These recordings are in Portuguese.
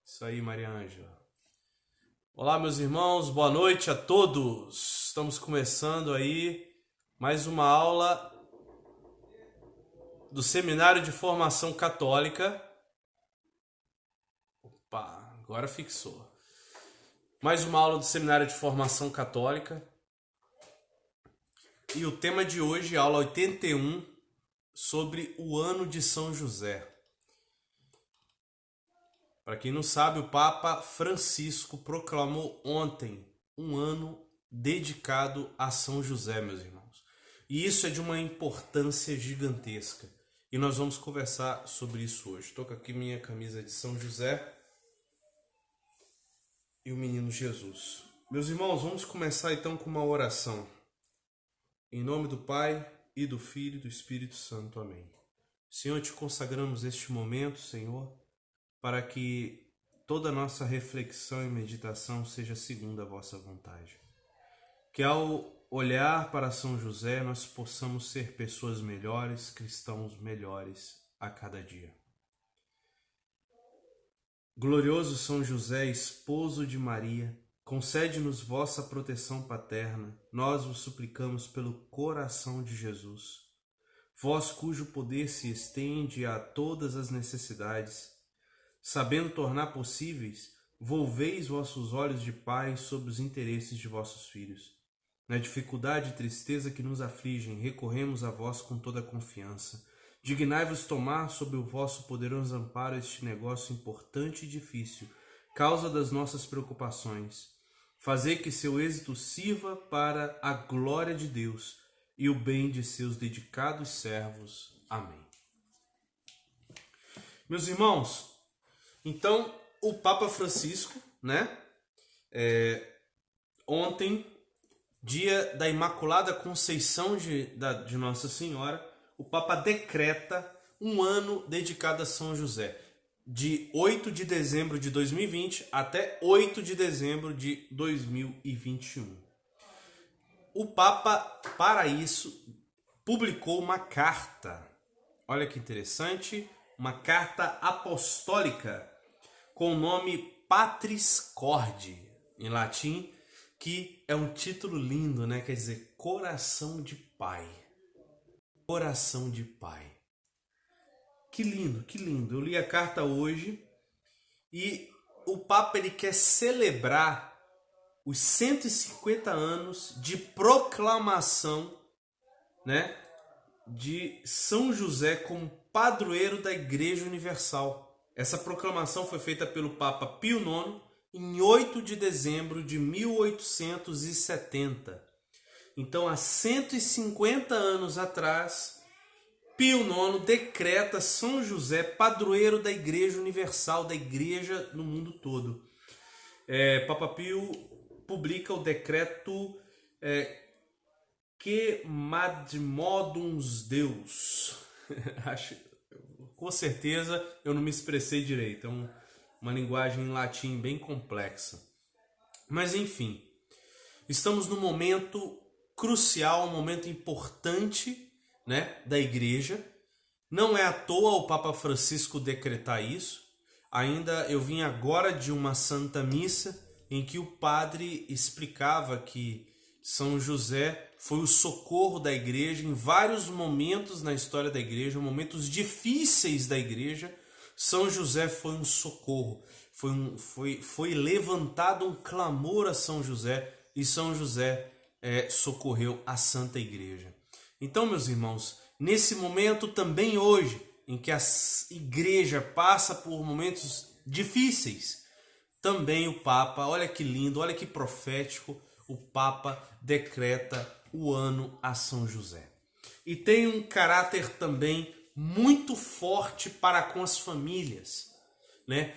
Isso aí, Maria Ângela. Olá, meus irmãos, boa noite a todos. Estamos começando aí mais uma aula do Seminário de Formação Católica. Opa, agora fixou. Mais uma aula do Seminário de Formação Católica. E o tema de hoje, aula 81, sobre o ano de São José. Para quem não sabe, o Papa Francisco proclamou ontem um ano dedicado a São José, meus irmãos. E isso é de uma importância gigantesca. E nós vamos conversar sobre isso hoje. Estou com aqui minha camisa de São José e o Menino Jesus. Meus irmãos, vamos começar então com uma oração. Em nome do Pai, e do Filho e do Espírito Santo. Amém. Senhor, te consagramos este momento, Senhor, para que toda a nossa reflexão e meditação seja segundo a vossa vontade. Que ao olhar para São José, nós possamos ser pessoas melhores, cristãos melhores a cada dia. Glorioso São José, esposo de Maria, concede-nos vossa proteção paterna, nós vos suplicamos pelo coração de Jesus. Vós cujo poder se estende a todas as necessidades, sabendo tornar possíveis, volveis vossos olhos de Pai sobre os interesses de vossos filhos. Na dificuldade e tristeza que nos afligem, recorremos a vós com toda a confiança. Dignai-vos tomar sob o vosso poderoso amparo este negócio importante e difícil, causa das nossas preocupações. Fazei que seu êxito sirva para a glória de Deus e o bem de seus dedicados servos. Amém. Meus irmãos, então o Papa Francisco, ontem, dia da Imaculada Conceição de Nossa Senhora, o Papa decreta um ano dedicado a São José, de 8 de dezembro de 2020 até 8 de dezembro de 2021. O Papa, para isso, publicou uma carta, olha que interessante, uma carta apostólica com o nome Patris Corde, em latim, que é um título lindo, né? Quer dizer, coração de pai. Coração de pai. Que lindo, que lindo. Eu li a carta hoje e o Papa ele quer celebrar os 150 anos de proclamação, de São José como padroeiro da Igreja Universal. Essa proclamação foi feita pelo Papa Pio IX em 8 de dezembro de 1870. Então, há 150 anos atrás, Pio IX decreta São José padroeiro da Igreja Universal, da Igreja no mundo todo. Papa Pio publica o decreto Que Madmoduns Deus. Com certeza eu não me expressei direito, é uma linguagem em latim bem complexa. Mas enfim, estamos num momento crucial, um momento importante, da igreja. Não é à toa o Papa Francisco decretar isso. Ainda eu vim agora de uma Santa Missa em que o padre explicava que São José foi o socorro da igreja em vários momentos na história da igreja, momentos difíceis da igreja. São José foi um socorro, foi levantado um clamor a São José e São José socorreu a Santa Igreja. Então, meus irmãos, nesse momento também hoje, em que a igreja passa por momentos difíceis, também o Papa, olha que lindo, olha que profético, o Papa decreta o ano a São José. E tem um caráter também muito forte para com as famílias,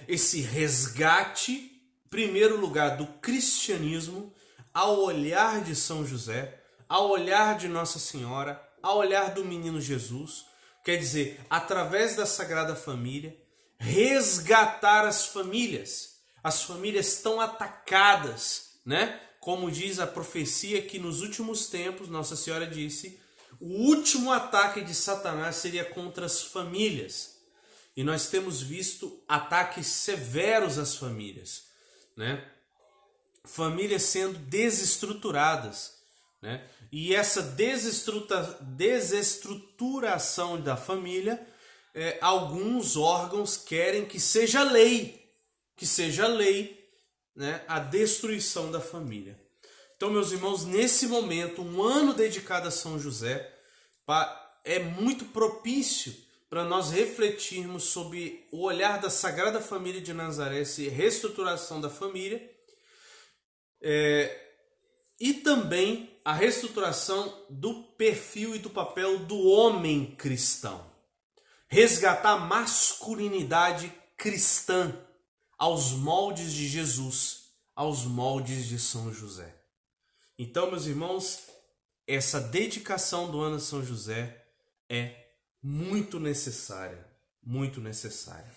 Esse resgate, em primeiro lugar, do cristianismo, ao olhar de São José, ao olhar de Nossa Senhora, ao olhar do Menino Jesus, quer dizer, através da Sagrada Família, resgatar as famílias. As famílias tão atacadas, Como diz a profecia que nos últimos tempos, Nossa Senhora disse, o último ataque de Satanás seria contra as famílias. e nós temos visto ataques severos às famílias, né? Famílias sendo desestruturadas, né? E essa desestruturação da família, alguns órgãos querem que seja lei, né, a destruição da família. Então, meus irmãos, nesse momento, um ano dedicado a São José é muito propício para nós refletirmos sobre o olhar da Sagrada Família de Nazaré, essa reestruturação da família, e também a reestruturação do perfil e do papel do homem cristão. Resgatar a masculinidade cristã aos moldes de Jesus, aos moldes de São José. Então, meus irmãos, essa dedicação do ano a São José é muito necessária, muito necessária.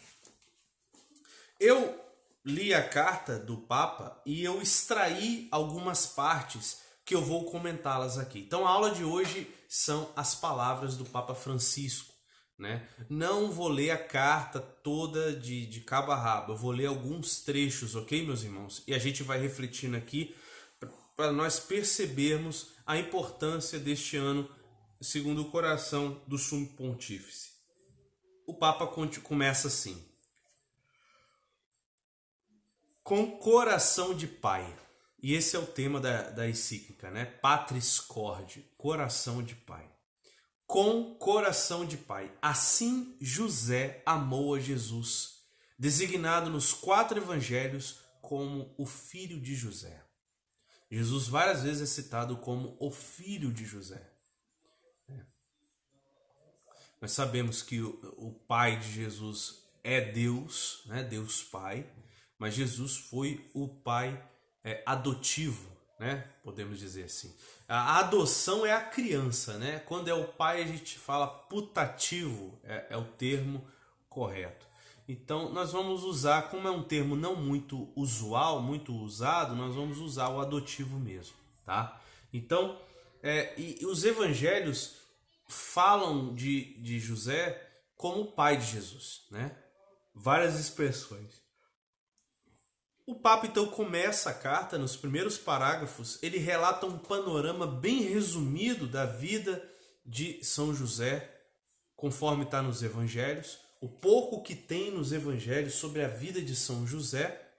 Eu li a carta do Papa e eu extraí algumas partes que eu vou comentá-las aqui. Então, a aula de hoje são as palavras do Papa Francisco, né? Não vou ler a carta toda de cabo a rabo, eu vou ler alguns trechos, ok, meus irmãos? E a gente vai refletindo aqui para nós percebermos a importância deste ano segundo o coração do Sumo Pontífice. O Papa começa assim: com coração de pai. E esse é o tema da encíclica, né? Patris Corde, coração de pai. Com coração de pai. Assim José amou a Jesus, designado nos 4 evangelhos como o filho de José. Jesus várias vezes é citado como o filho de José. Nós sabemos que o pai de Jesus é Deus, né? Deus Pai, mas Jesus foi o pai adotivo, né? Podemos dizer assim. A adoção é a criança, né? Quando é o pai a gente fala putativo, é o termo correto. Então nós vamos usar, como é um termo não muito usual, muito usado, nós vamos usar o adotivo mesmo, tá? Então, e os evangelhos falam de José como o pai de Jesus, né? Várias expressões. O Papa então começa a carta, nos primeiros parágrafos, ele relata um panorama bem resumido da vida de São José, conforme está nos evangelhos, o pouco que tem nos evangelhos sobre a vida de São José.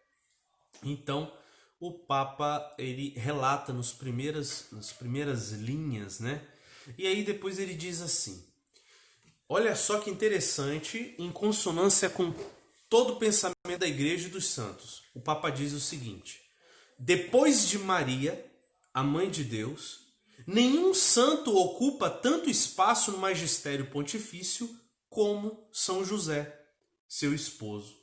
Então, o Papa ele relata nas primeiras linhas, né? E aí depois ele diz assim: olha só que interessante, em consonância com todo o pensamento da Igreja e dos santos. O Papa diz o seguinte: depois de Maria, a Mãe de Deus, nenhum santo ocupa tanto espaço no magistério pontifício como São José, seu esposo.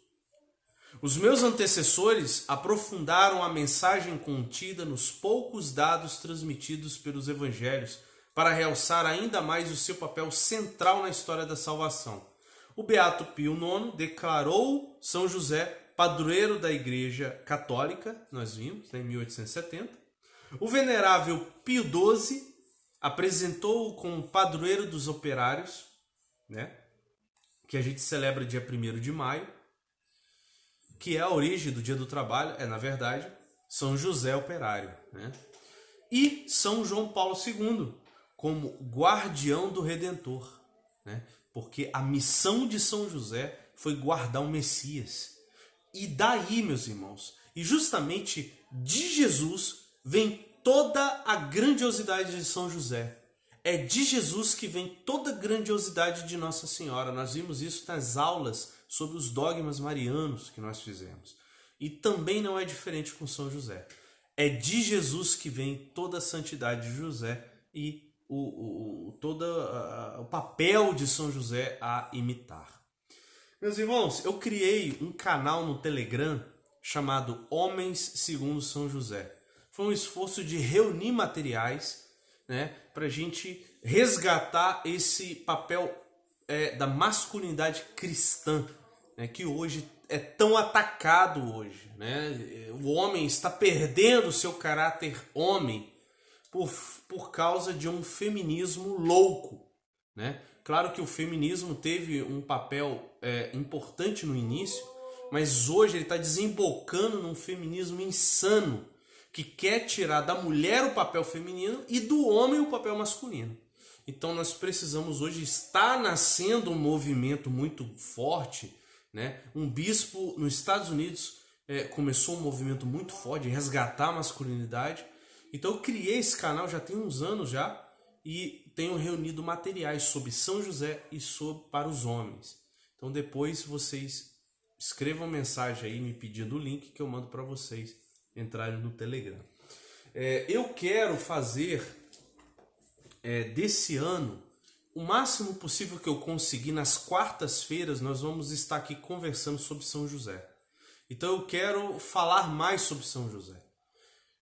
Os meus antecessores aprofundaram a mensagem contida nos poucos dados transmitidos pelos evangelhos para realçar ainda mais o seu papel central na história da salvação. O Beato Pio IX declarou São José padroeiro da Igreja Católica, nós vimos, em 1870. O Venerável Pio XII apresentou-o como padroeiro dos operários, né, que a gente celebra dia 1º de maio, que é a origem do Dia do Trabalho, na verdade, São José Operário, né? E São João Paulo II, como guardião do Redentor, né? Porque a missão de São José foi guardar o Messias. E daí, meus irmãos, e justamente de Jesus vem toda a grandiosidade de São José. É de Jesus que vem toda a grandiosidade de Nossa Senhora. Nós vimos isso nas aulas sobre os dogmas marianos que nós fizemos. E também não é diferente com São José. É de Jesus que vem toda a santidade de José e todo o papel de São José a imitar. Meus irmãos, eu criei um canal no Telegram chamado Homens Segundo São José. Foi um esforço de reunir materiais, né, para a gente resgatar esse papel da masculinidade cristã, né, que hoje é tão atacado hoje, né? O homem está perdendo o seu caráter homem por causa de um feminismo louco, né? Claro que o feminismo teve um papel importante no início, mas hoje ele está desembocando num feminismo insano, que quer tirar da mulher o papel feminino e do homem o papel masculino. Então nós precisamos hoje, está nascendo um movimento muito forte, né? Um bispo nos Estados Unidos começou um movimento muito forte de resgatar a masculinidade. Então eu criei esse canal já tem uns anos já e tenho reunido materiais sobre São José e sobre para os homens. Então depois vocês escrevam mensagem aí me pedindo o link que eu mando para vocês entrarem no Telegram. Eu quero fazer desse ano o máximo possível que eu conseguir. Nas quartas-feiras nós vamos estar aqui conversando sobre São José. Então eu quero falar mais sobre São José.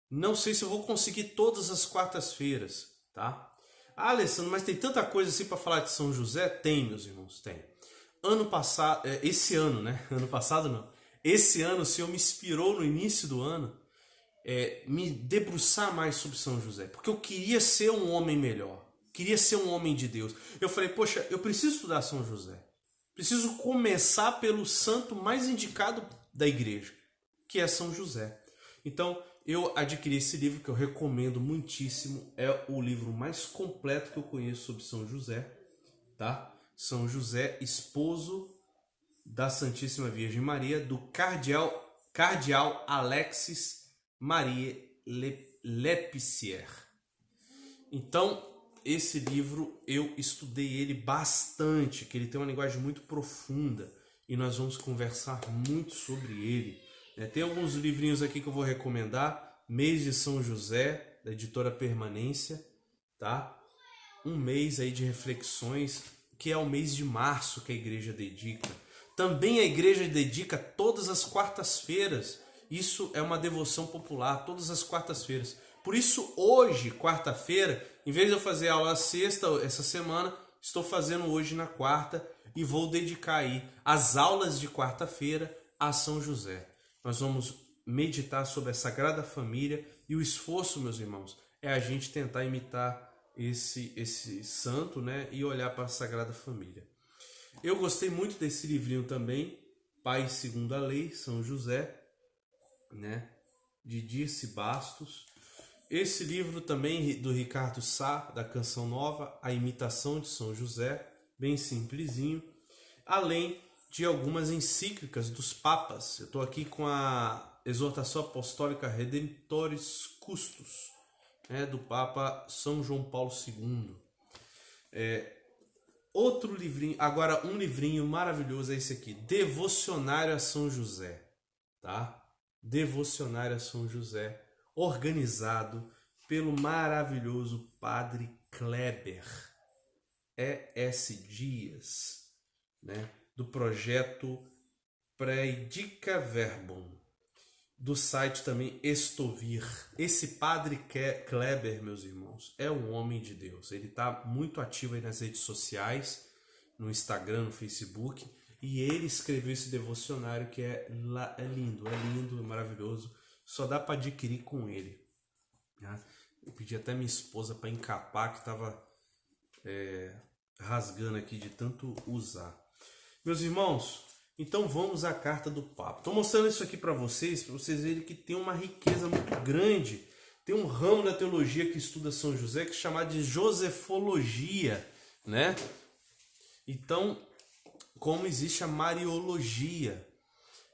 Não sei se eu vou conseguir todas as quartas-feiras, tá? Ah, Alessandro, mas tem tanta coisa assim para falar de São José? Tem, meus irmãos, tem. Ano passado, esse ano, né? Ano passado não. Esse ano o Senhor me inspirou no início do ano me debruçar mais sobre São José, porque eu queria ser um homem melhor, queria ser um homem de Deus. Eu falei, poxa, eu preciso estudar São José, preciso começar pelo santo mais indicado da igreja, que é São José. Então eu adquiri esse livro que eu recomendo muitíssimo, é o livro mais completo que eu conheço sobre São José, tá? São José, esposo da Santíssima Virgem Maria, do cardeal Alexis Marie Lepicier. Então, esse livro eu estudei ele bastante, que ele tem uma linguagem muito profunda e nós vamos conversar muito sobre ele. Tem alguns livrinhos aqui que eu vou recomendar. Mês de São José, da editora Permanência, tá? Um mês aí de reflexões, que é o mês de março que a igreja dedica. Também a igreja dedica todas as quartas-feiras. Isso é uma devoção popular, todas as quartas-feiras. Por isso, hoje, quarta-feira, em vez de eu fazer aula sexta essa semana, estou fazendo hoje na quarta e vou dedicar aí as aulas de quarta-feira a São José. Nós vamos meditar sobre a Sagrada Família e o esforço, meus irmãos, é a gente tentar imitar esse santo, né, e olhar para a Sagrada Família. Eu gostei muito desse livrinho também, Pai Segundo a Lei, São José, né, de Dirce Bastos. Esse livro também do Ricardo Sá, da Canção Nova, A Imitação de São José, bem simplesinho, além de algumas encíclicas dos papas. Eu estou aqui com a Exortação Apostólica Redemptoris Custos, né, do Papa São João Paulo II. Outro livrinho, agora um livrinho maravilhoso é esse aqui, Devocionário a São José, tá? Devocionário a São José, organizado pelo maravilhoso Padre Kleber E.S. Dias, né? Do projeto Praedica Verbum, do site também Estovir. Esse Padre Kleber, meus irmãos, é um homem de Deus. Ele está muito ativo aí nas redes sociais, no Instagram, no Facebook, e ele escreveu esse devocionário que é lindo, é maravilhoso. Só dá para adquirir com ele. Né? Eu pedi até minha esposa para encapar, que estava rasgando aqui de tanto usar. Meus irmãos, então vamos à carta do Papa. Estou mostrando isso aqui para vocês verem que tem uma riqueza muito grande. Tem um ramo da teologia que estuda São José que é chamado de Josefologia, né? Então, como existe a Mariologia.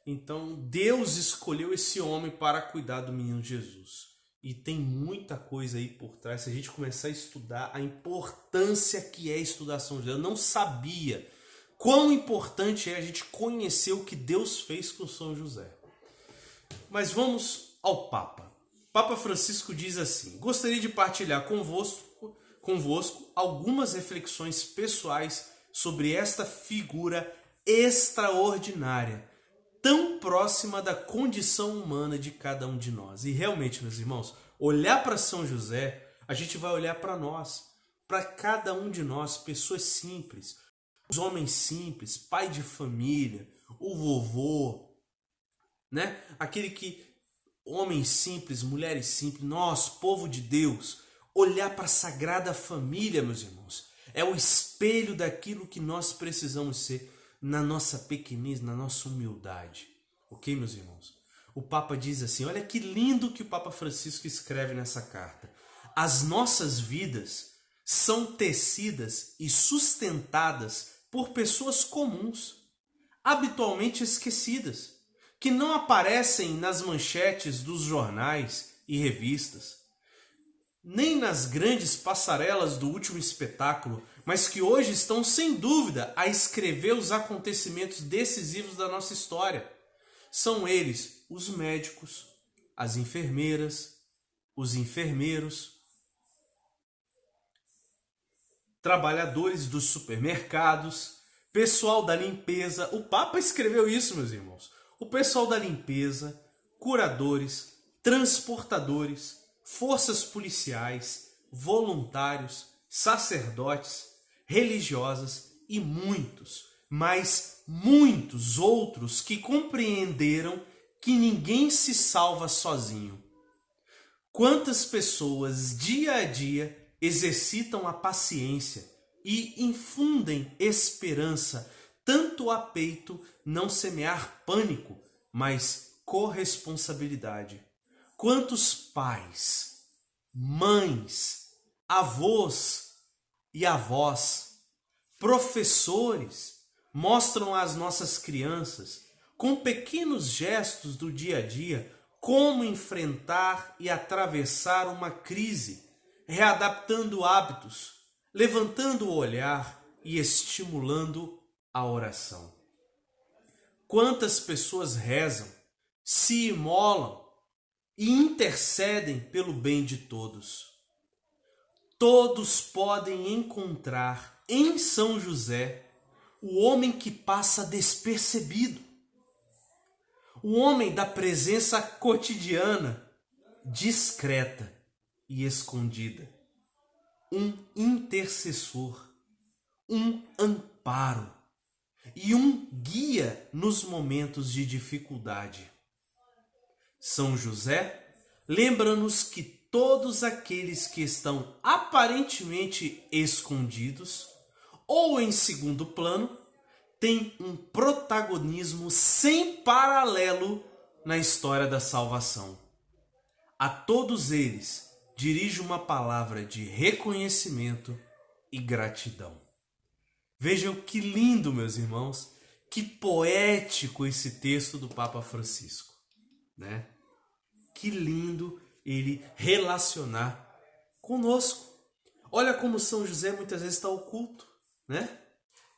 Então, Deus escolheu esse homem para cuidar do menino Jesus. E tem muita coisa aí por trás. Se a gente começar a estudar a importância que é estudar São José, eu não sabia quão importante é a gente conhecer o que Deus fez com São José. Mas vamos ao Papa. Papa Francisco diz assim: gostaria de partilhar convosco algumas reflexões pessoais sobre esta figura extraordinária, tão próxima da condição humana de cada um de nós. E realmente, meus irmãos, olhar para São José, a gente vai olhar para nós, para cada um de nós, pessoas simples, os homens simples, pai de família, o vovô, né? Homens simples, mulheres simples, nós, povo de Deus, olhar para a Sagrada Família, meus irmãos, é o espelho daquilo que nós precisamos ser na nossa pequenez, na nossa humildade. Ok, meus irmãos? O Papa diz assim, olha que lindo que o Papa Francisco escreve nessa carta. As nossas vidas são tecidas e sustentadas por pessoas comuns, habitualmente esquecidas, que não aparecem nas manchetes dos jornais e revistas, nem nas grandes passarelas do último espetáculo, mas que hoje estão sem dúvida a escrever os acontecimentos decisivos da nossa história. São eles os médicos, as enfermeiras, os enfermeiros, trabalhadores dos supermercados, pessoal da limpeza. O Papa escreveu isso, meus irmãos. O pessoal da limpeza, curadores, transportadores, forças policiais, voluntários, sacerdotes, religiosas e muitos, mas muitos outros que compreenderam que ninguém se salva sozinho. Quantas pessoas dia a dia exercitam a paciência e infundem esperança, tanto a peito não semear pânico, mas corresponsabilidade. Quantos pais, mães, avós e avós, professores mostram às nossas crianças, com pequenos gestos do dia a dia, como enfrentar e atravessar uma crise, readaptando hábitos, levantando o olhar e estimulando a oração. Quantas pessoas rezam, se imolam e intercedem pelo bem de todos. Todos podem encontrar em São José o homem que passa despercebido, o homem da presença cotidiana, discreta e escondida, um intercessor, um amparo e um guia nos momentos de dificuldade. São José lembra-nos que todos aqueles que estão aparentemente escondidos ou em segundo plano têm um protagonismo sem paralelo na história da salvação. A todos eles dirige uma palavra de reconhecimento e gratidão. Vejam que lindo, meus irmãos, que poético esse texto do Papa Francisco, né? Que lindo ele relacionar conosco. Olha como São José muitas vezes está oculto, né?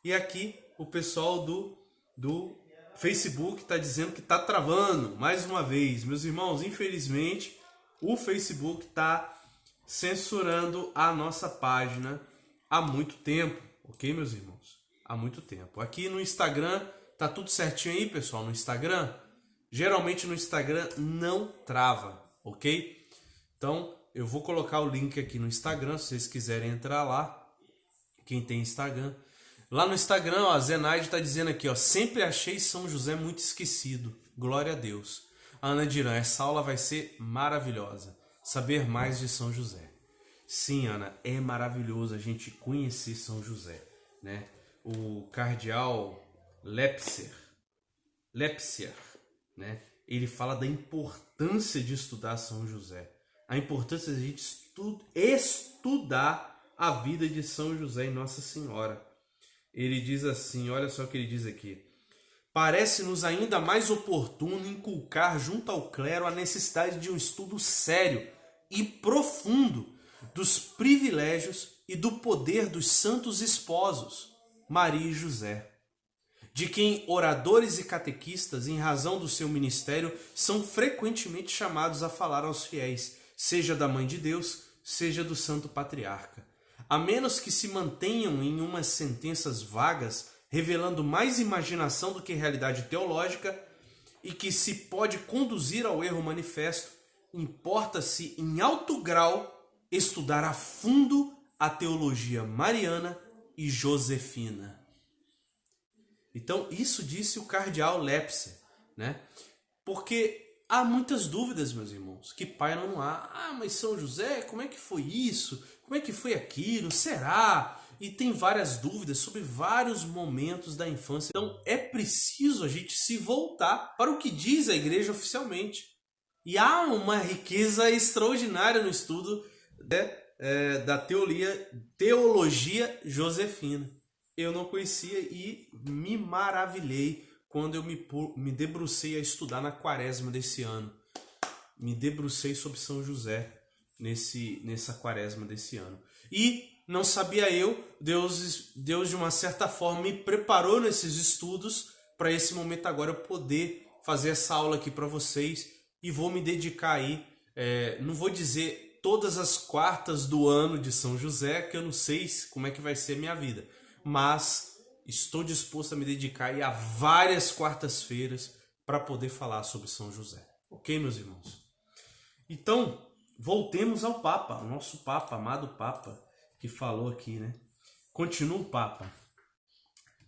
E aqui o pessoal do Facebook está dizendo que está travando mais uma vez. Meus irmãos, infelizmente o Facebook está censurando a nossa página há muito tempo, ok, meus irmãos? Há muito tempo. Aqui no Instagram tá tudo certinho aí, pessoal, no Instagram. Geralmente no Instagram não trava, ok? Então eu vou colocar o link aqui no Instagram, se vocês quiserem entrar lá, quem tem Instagram. Lá no Instagram, ó, a Zenaide tá dizendo aqui, ó, sempre achei São José muito esquecido. Glória a Deus. A Ana Diran, essa aula vai ser maravilhosa. Saber mais de São José. Sim, Ana, é maravilhoso a gente conhecer São José, né? O cardeal Lepsier, né? Ele fala da importância de estudar São José. A importância de a gente estudar a vida de São José e Nossa Senhora. Ele diz assim, olha só o que ele diz aqui. Parece-nos ainda mais oportuno inculcar junto ao clero a necessidade de um estudo sério e profundo dos privilégios e do poder dos santos esposos, Maria e José, de quem oradores e catequistas, em razão do seu ministério, são frequentemente chamados a falar aos fiéis, seja da Mãe de Deus, seja do Santo Patriarca. A menos que se mantenham em umas sentenças vagas, revelando mais imaginação do que realidade teológica, e que se pode conduzir ao erro manifesto, importa-se em alto grau estudar a fundo a teologia mariana e josefina. Então, isso disse o cardeal Lepsier, né? Porque há muitas dúvidas, meus irmãos, que pairam no ar. Ah, mas São José, como é que foi isso? Como é que foi aquilo? Será? E tem várias dúvidas sobre vários momentos da infância. Então é preciso a gente se voltar para o que diz a igreja oficialmente. E há uma riqueza extraordinária no estudo, né, da teologia josefina. Eu não conhecia e me maravilhei quando eu me debrucei a estudar na quaresma desse ano. Me debrucei sobre São José nessa quaresma desse ano. E não sabia eu, Deus de uma certa forma me preparou nesses estudos para esse momento agora eu poder fazer essa aula aqui para vocês e vou me dedicar aí, não vou dizer todas as quartas do ano de São José, que eu não sei como é que vai ser a minha vida, mas estou disposto a me dedicar aí a várias quartas-feiras para poder falar sobre São José. Ok, meus irmãos? Então, voltemos ao Papa, ao nosso Papa, amado Papa, que falou aqui, né? Continua o Papa.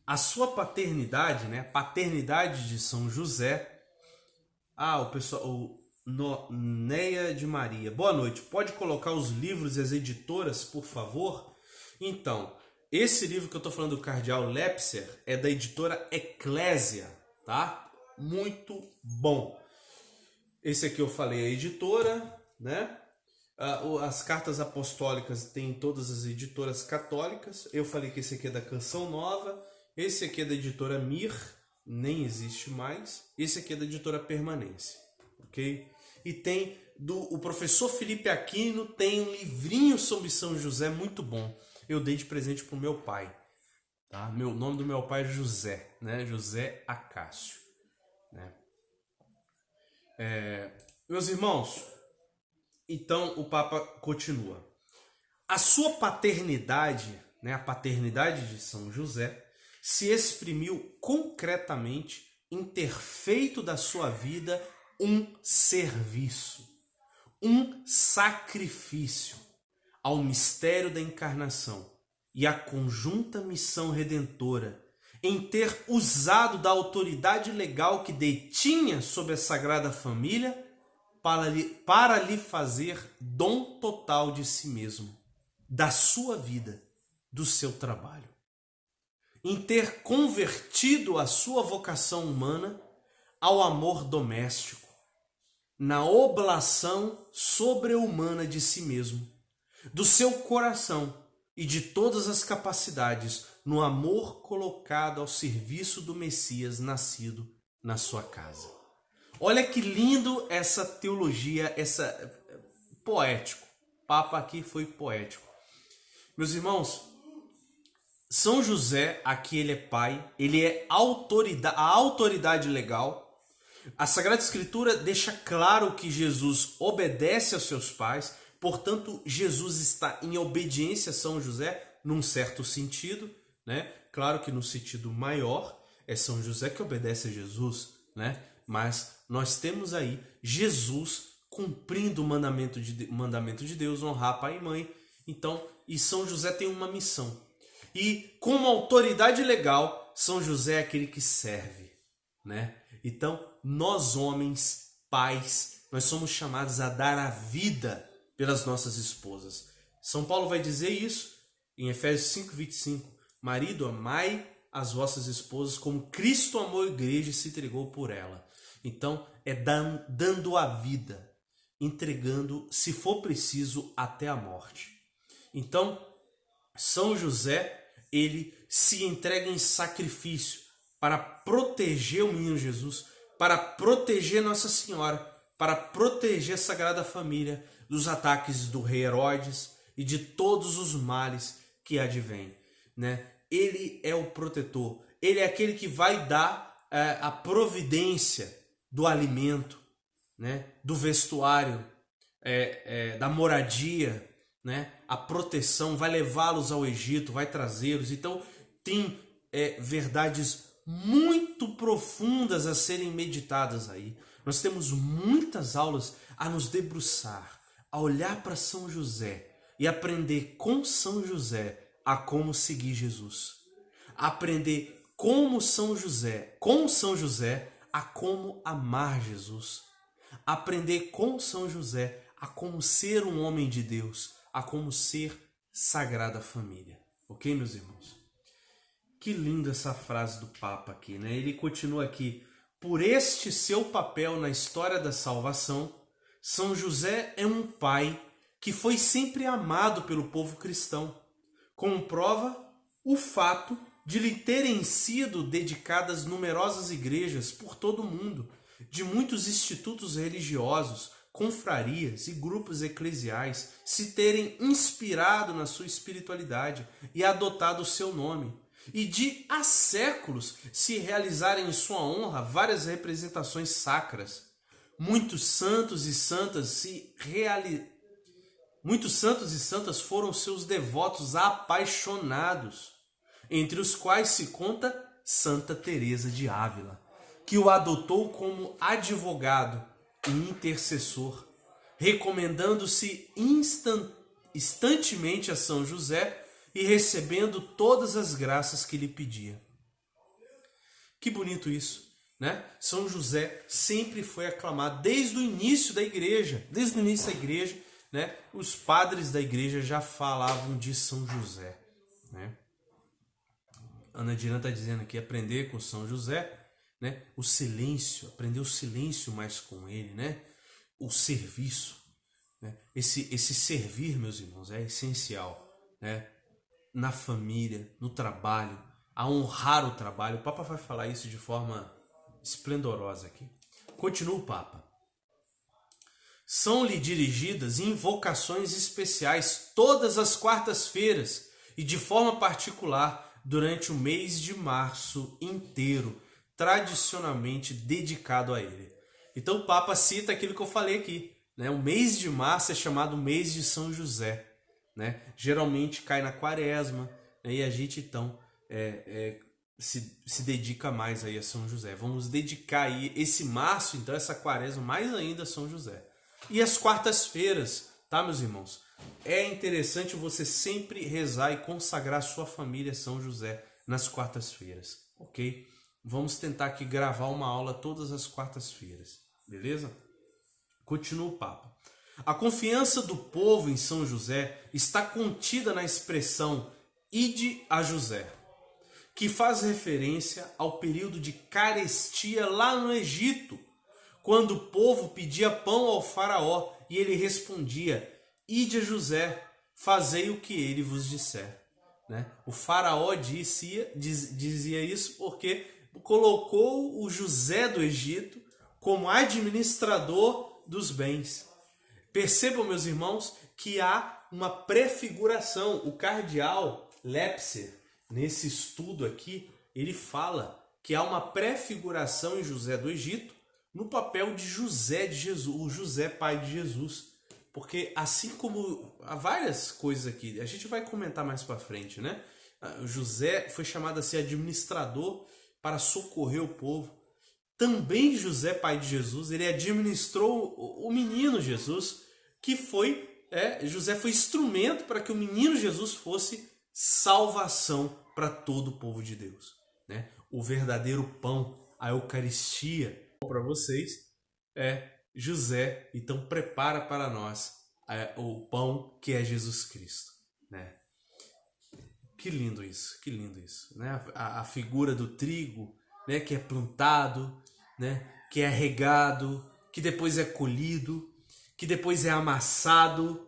A sua paternidade, né? A paternidade de São José. Ah, o pessoal, o Neia de Maria. Boa noite. Pode colocar os livros e as editoras, por favor? Então, esse livro que eu estou falando do Cardeal Lepser é da editora Eclésia, tá? Muito bom. Esse aqui eu falei a editora, né? As cartas apostólicas tem todas as editoras católicas. Eu falei que esse aqui é da Canção Nova. Esse aqui é da editora Mir, nem existe mais. Esse aqui é da editora Permanência, ok? E tem o professor Felipe Aquino, tem um livrinho sobre São José muito bom. Eu dei de presente para o meu pai. Tá? O nome do meu pai é José, né? José Acácio. Né? Meus irmãos, então o Papa continua. A sua paternidade, né, a paternidade de São José, se exprimiu concretamente em ter feito da sua vida um serviço, um sacrifício ao mistério da encarnação e à conjunta missão redentora, em ter usado da autoridade legal que detinha sobre a Sagrada Família para lhe fazer dom total de si mesmo, da sua vida, do seu trabalho. Em ter convertido a sua vocação humana ao amor doméstico, na oblação sobre-humana de si mesmo, do seu coração e de todas as capacidades, no amor colocado ao serviço do Messias nascido na sua casa. Olha que lindo essa teologia, poético. O Papa aqui foi poético. Meus irmãos, São José, aqui ele é pai, ele é a autoridade legal. A Sagrada Escritura deixa claro que Jesus obedece aos seus pais, portanto, Jesus está em obediência a São José, num certo sentido, né? Claro que no sentido maior, é São José que obedece a Jesus, né? Mas nós temos aí Jesus cumprindo o mandamento de Deus, honrar pai e mãe. Então, e São José tem uma missão. E como autoridade legal, São José é aquele que serve, né? Então, nós homens, pais, nós somos chamados a dar a vida pelas nossas esposas. São Paulo vai dizer isso em Efésios 5:25. Marido, amai as vossas esposas como Cristo amou a igreja e se entregou por ela. Então, é dando a vida, entregando, se for preciso, até a morte. Então, São José, ele se entrega em sacrifício para proteger o menino Jesus, para proteger Nossa Senhora, para proteger a Sagrada Família dos ataques do rei Herodes e de todos os males que advêm, né? Ele é o protetor, ele é aquele que vai dar a providência do alimento, né? Do vestuário, da moradia, né? A proteção, vai levá-los ao Egito, vai trazê-los. Então tem verdades muito profundas a serem meditadas aí. Nós temos muitas aulas a nos debruçar, a olhar para São José e aprender com São José a como seguir Jesus. Aprender com São José a como amar Jesus. aprender com São José a como ser um homem de Deus, a como ser Sagrada Família. Ok, meus irmãos? Que linda essa frase do Papa aqui, né? Ele continua aqui: por este seu papel na história da salvação, São José é um pai que foi sempre amado pelo povo cristão, como prova o fato de lhe terem sido dedicadas numerosas igrejas por todo o mundo, de muitos institutos religiosos, confrarias e grupos eclesiais se terem inspirado na sua espiritualidade e adotado o seu nome, e de há séculos se realizarem em sua honra várias representações sacras. Muitos santos e santas foram seus devotos apaixonados, entre os quais se conta Santa Teresa de Ávila, que o adotou como advogado e intercessor, recomendando-se instantemente a São José e recebendo todas as graças que lhe pedia. Que bonito isso, né? São José sempre foi aclamado desde o início da igreja. Né? Os padres da igreja já falavam de São José, né? Ana Dina está dizendo aqui, aprender com São José, né? O silêncio, aprender o silêncio mais com ele, né? O serviço, né? Esse servir, meus irmãos, é essencial, né? Na família, no trabalho, a honrar o trabalho. O Papa vai falar isso de forma esplendorosa aqui. Continua o Papa. São-lhe dirigidas invocações especiais todas as quartas-feiras e de forma particular durante o mês de março inteiro, tradicionalmente dedicado a ele. Então o Papa cita aquilo que eu falei aqui, né? O mês de março é chamado mês de São José, né? Geralmente cai na quaresma, né? E a gente então se dedica mais aí a São José. Vamos dedicar aí esse março, então essa quaresma, mais ainda a São José. E as quartas-feiras, tá, meus irmãos? É interessante você sempre rezar e consagrar sua família a São José nas quartas-feiras, ok? Vamos tentar aqui gravar uma aula todas as quartas-feiras, beleza? Continua o Papa. A confiança do povo em São José está contida na expressão "ide a José", que faz referência ao período de carestia lá no Egito, quando o povo pedia pão ao faraó e ele respondia: "Ide a José, fazei o que ele vos disser", né? O faraó dizia isso porque colocou o José do Egito como administrador dos bens. Percebam, meus irmãos, que há uma prefiguração. O cardeal Lepser, nesse estudo aqui, ele fala que há uma prefiguração em José do Egito no papel de José de Jesus, o José pai de Jesus. Porque assim como há várias coisas aqui, a gente vai comentar mais para frente, né? O José foi chamado a ser administrador para socorrer o povo. Também José, pai de Jesus, ele administrou o menino Jesus, que José foi instrumento para que o menino Jesus fosse salvação para todo o povo de Deus, né? O verdadeiro pão, a Eucaristia, para vocês é José, então prepara para nós o pão que é Jesus Cristo, né? Que lindo isso, né? A figura do trigo, né? Que é plantado, né? Que é regado, que depois é colhido, que depois é amassado,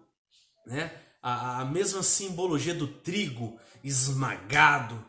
né? A mesma simbologia do trigo esmagado,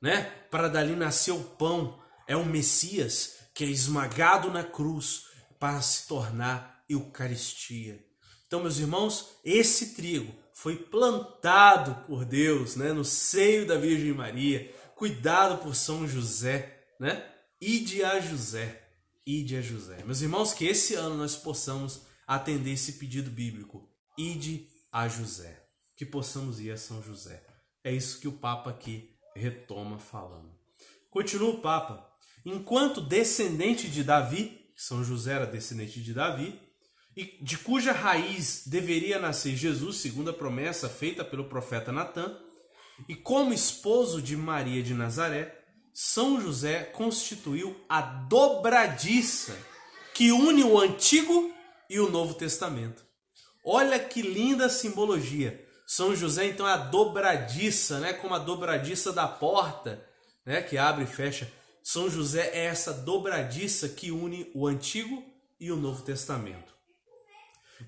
né? Para dali nascer o pão, é o Messias que é esmagado na cruz para se tornar Eucaristia. Então, meus irmãos, esse trigo foi plantado por Deus, né, no seio da Virgem Maria, cuidado por São José, né? Ide a José, ide a José. Meus irmãos, que esse ano nós possamos atender esse pedido bíblico, ide a José, que possamos ir a São José. É isso que o Papa aqui retoma falando. Continua o Papa. Enquanto descendente de Davi, São José era descendente de Davi, e de cuja raiz deveria nascer Jesus, segundo a promessa feita pelo profeta Natã, e como esposo de Maria de Nazaré, São José constituiu a dobradiça que une o Antigo e o Novo Testamento. Olha que linda simbologia. São José, então, é a dobradiça, né? Como a dobradiça da porta, né? Que abre e fecha. São José é essa dobradiça que une o Antigo e o Novo Testamento.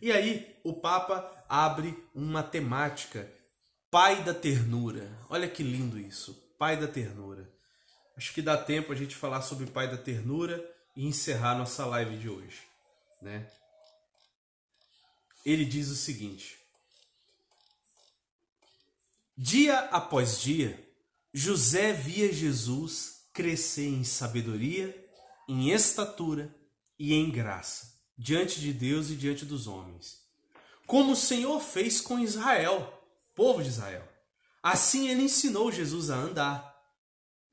E aí o Papa abre uma temática, Pai da Ternura. Olha que lindo isso, Pai da Ternura. Acho que dá tempo a gente falar sobre Pai da Ternura e encerrar nossa live de hoje, né? Ele diz o seguinte: dia após dia, José via Jesus crescer em sabedoria, em estatura e em graça, diante de Deus e diante dos homens. Como o Senhor fez com Israel, povo de Israel. Assim ele ensinou Jesus a andar,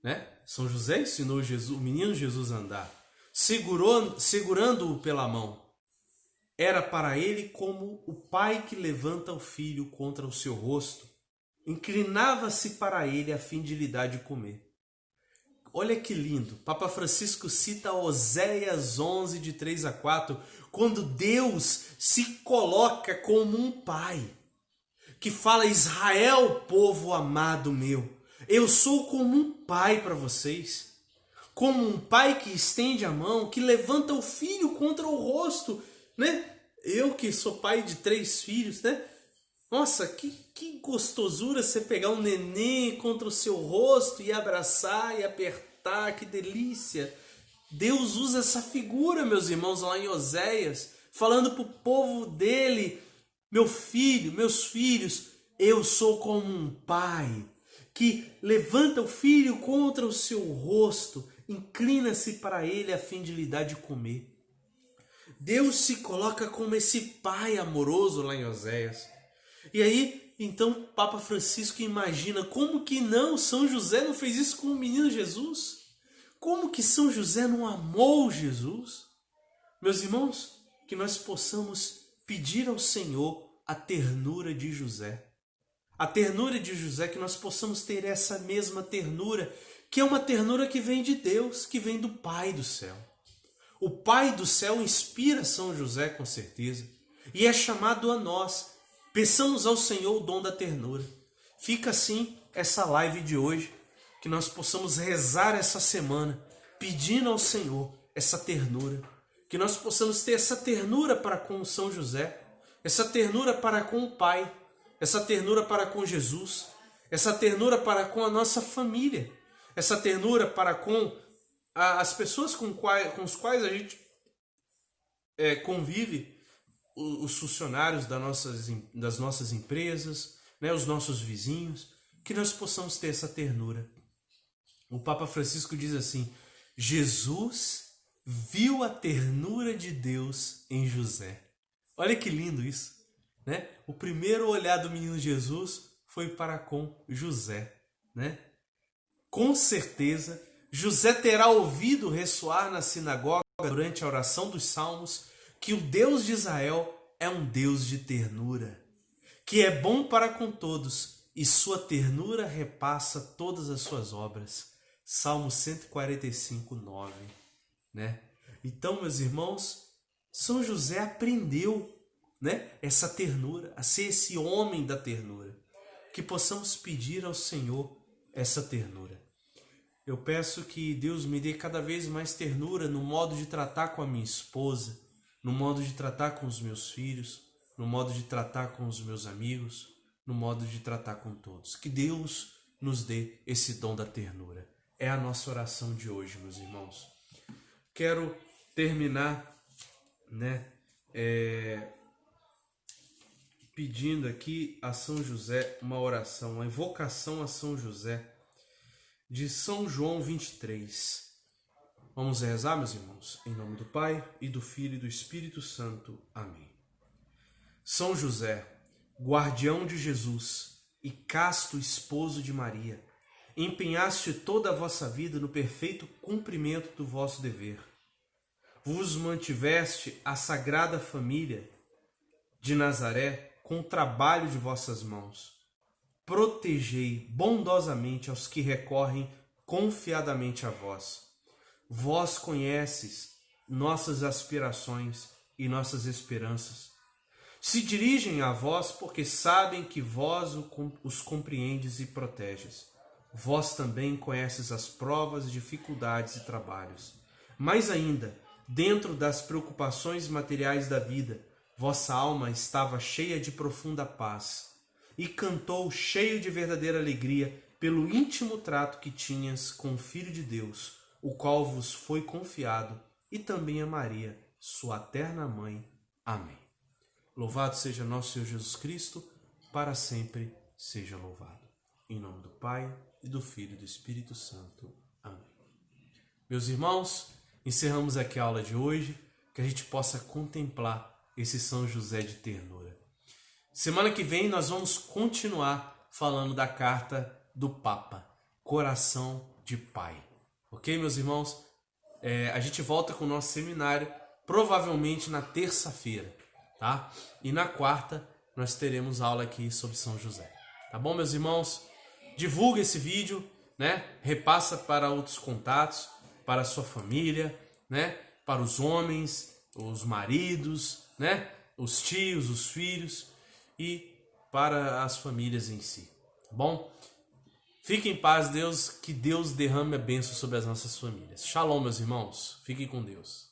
né? São José ensinou Jesus, o menino Jesus a andar, segurando-o pela mão. Era para ele como o pai que levanta o filho contra o seu rosto. Inclinava-se para ele a fim de lhe dar de comer. Olha que lindo. Papa Francisco cita Oséias 11, de 3 a 4, quando Deus se coloca como um pai, que fala: Israel, povo amado meu, eu sou como um pai para vocês. Como um pai que estende a mão, que levanta o filho contra o rosto, né? Eu que sou pai de 3 filhos, né? Nossa, que gostosura você pegar um neném contra o seu rosto e abraçar e apertar, que delícia. Deus usa essa figura, meus irmãos, lá em Oséias, falando para o povo dele: meu filho, meus filhos, eu sou como um pai que levanta o filho contra o seu rosto, inclina-se para ele a fim de lhe dar de comer. Deus se coloca como esse pai amoroso lá em Oséias. E aí, então, Papa Francisco imagina como que não, São José não fez isso com o menino Jesus? Como que São José não amou Jesus? Meus irmãos, que nós possamos pedir ao Senhor a ternura de José. A ternura de José, que nós possamos ter essa mesma ternura, que é uma ternura que vem de Deus, que vem do Pai do céu. O Pai do céu inspira São José com certeza, e é chamado a nós. Peçamos ao Senhor o dom da ternura. Fica assim essa live de hoje, que nós possamos rezar essa semana, pedindo ao Senhor essa ternura. Que nós possamos ter essa ternura para com São José, essa ternura para com o Pai, essa ternura para com Jesus, essa ternura para com a nossa família, essa ternura para com as pessoas com os quais a gente convive, os funcionários das nossas empresas, né, os nossos vizinhos, que nós possamos ter essa ternura. O Papa Francisco diz assim: Jesus viu a ternura de Deus em José. Olha que lindo isso, né? O primeiro olhar do menino Jesus foi para com José, né? Com certeza, José terá ouvido ressoar na sinagoga durante a oração dos Salmos que o Deus de Israel é um Deus de ternura, que é bom para com todos e sua ternura repassa todas as suas obras. Salmo 145, 9. Né? Então, meus irmãos, São José aprendeu, né, essa ternura, a ser esse homem da ternura. Que possamos pedir ao Senhor essa ternura. Eu peço que Deus me dê cada vez mais ternura no modo de tratar com a minha esposa, no modo de tratar com os meus filhos, no modo de tratar com os meus amigos, no modo de tratar com todos. Que Deus nos dê esse dom da ternura. É a nossa oração de hoje, meus irmãos. Quero terminar, né, pedindo aqui a São José uma oração, uma invocação a São José, de São João 23. Vamos rezar, meus irmãos, em nome do Pai, e do Filho e do Espírito Santo. Amém. São José, guardião de Jesus e casto esposo de Maria, empenhaste toda a vossa vida no perfeito cumprimento do vosso dever. Vos mantiveste a sagrada família de Nazaré com o trabalho de vossas mãos. Protegei bondosamente aos que recorrem confiadamente a vós. Vós conheces nossas aspirações e nossas esperanças. Se dirigem a vós porque sabem que vós os compreendes e proteges. Vós também conheces as provas, dificuldades e trabalhos. Mais ainda, dentro das preocupações materiais da vida, vossa alma estava cheia de profunda paz e cantou cheio de verdadeira alegria pelo íntimo trato que tinhas com o Filho de Deus, o qual vos foi confiado, e também a Maria, sua eterna mãe. Amém. Louvado seja nosso Senhor Jesus Cristo, para sempre seja louvado. Em nome do Pai, e do Filho e do Espírito Santo. Amém. Meus irmãos, encerramos aqui a aula de hoje, que a gente possa contemplar esse São José de ternura. Semana que vem nós vamos continuar falando da carta do Papa, Coração de Pai. Ok, meus irmãos? A gente volta com o nosso seminário, provavelmente na terça-feira, tá? E na quarta nós teremos aula aqui sobre São José. Tá bom, meus irmãos? Divulga esse vídeo, né? Repassa para outros contatos, para a sua família, né? Para os homens, os maridos, né? Os tios, os filhos e para as famílias em si. Tá bom? Fique em paz, Deus, que Deus derrame a bênção sobre as nossas famílias. Shalom, meus irmãos. Fiquem com Deus.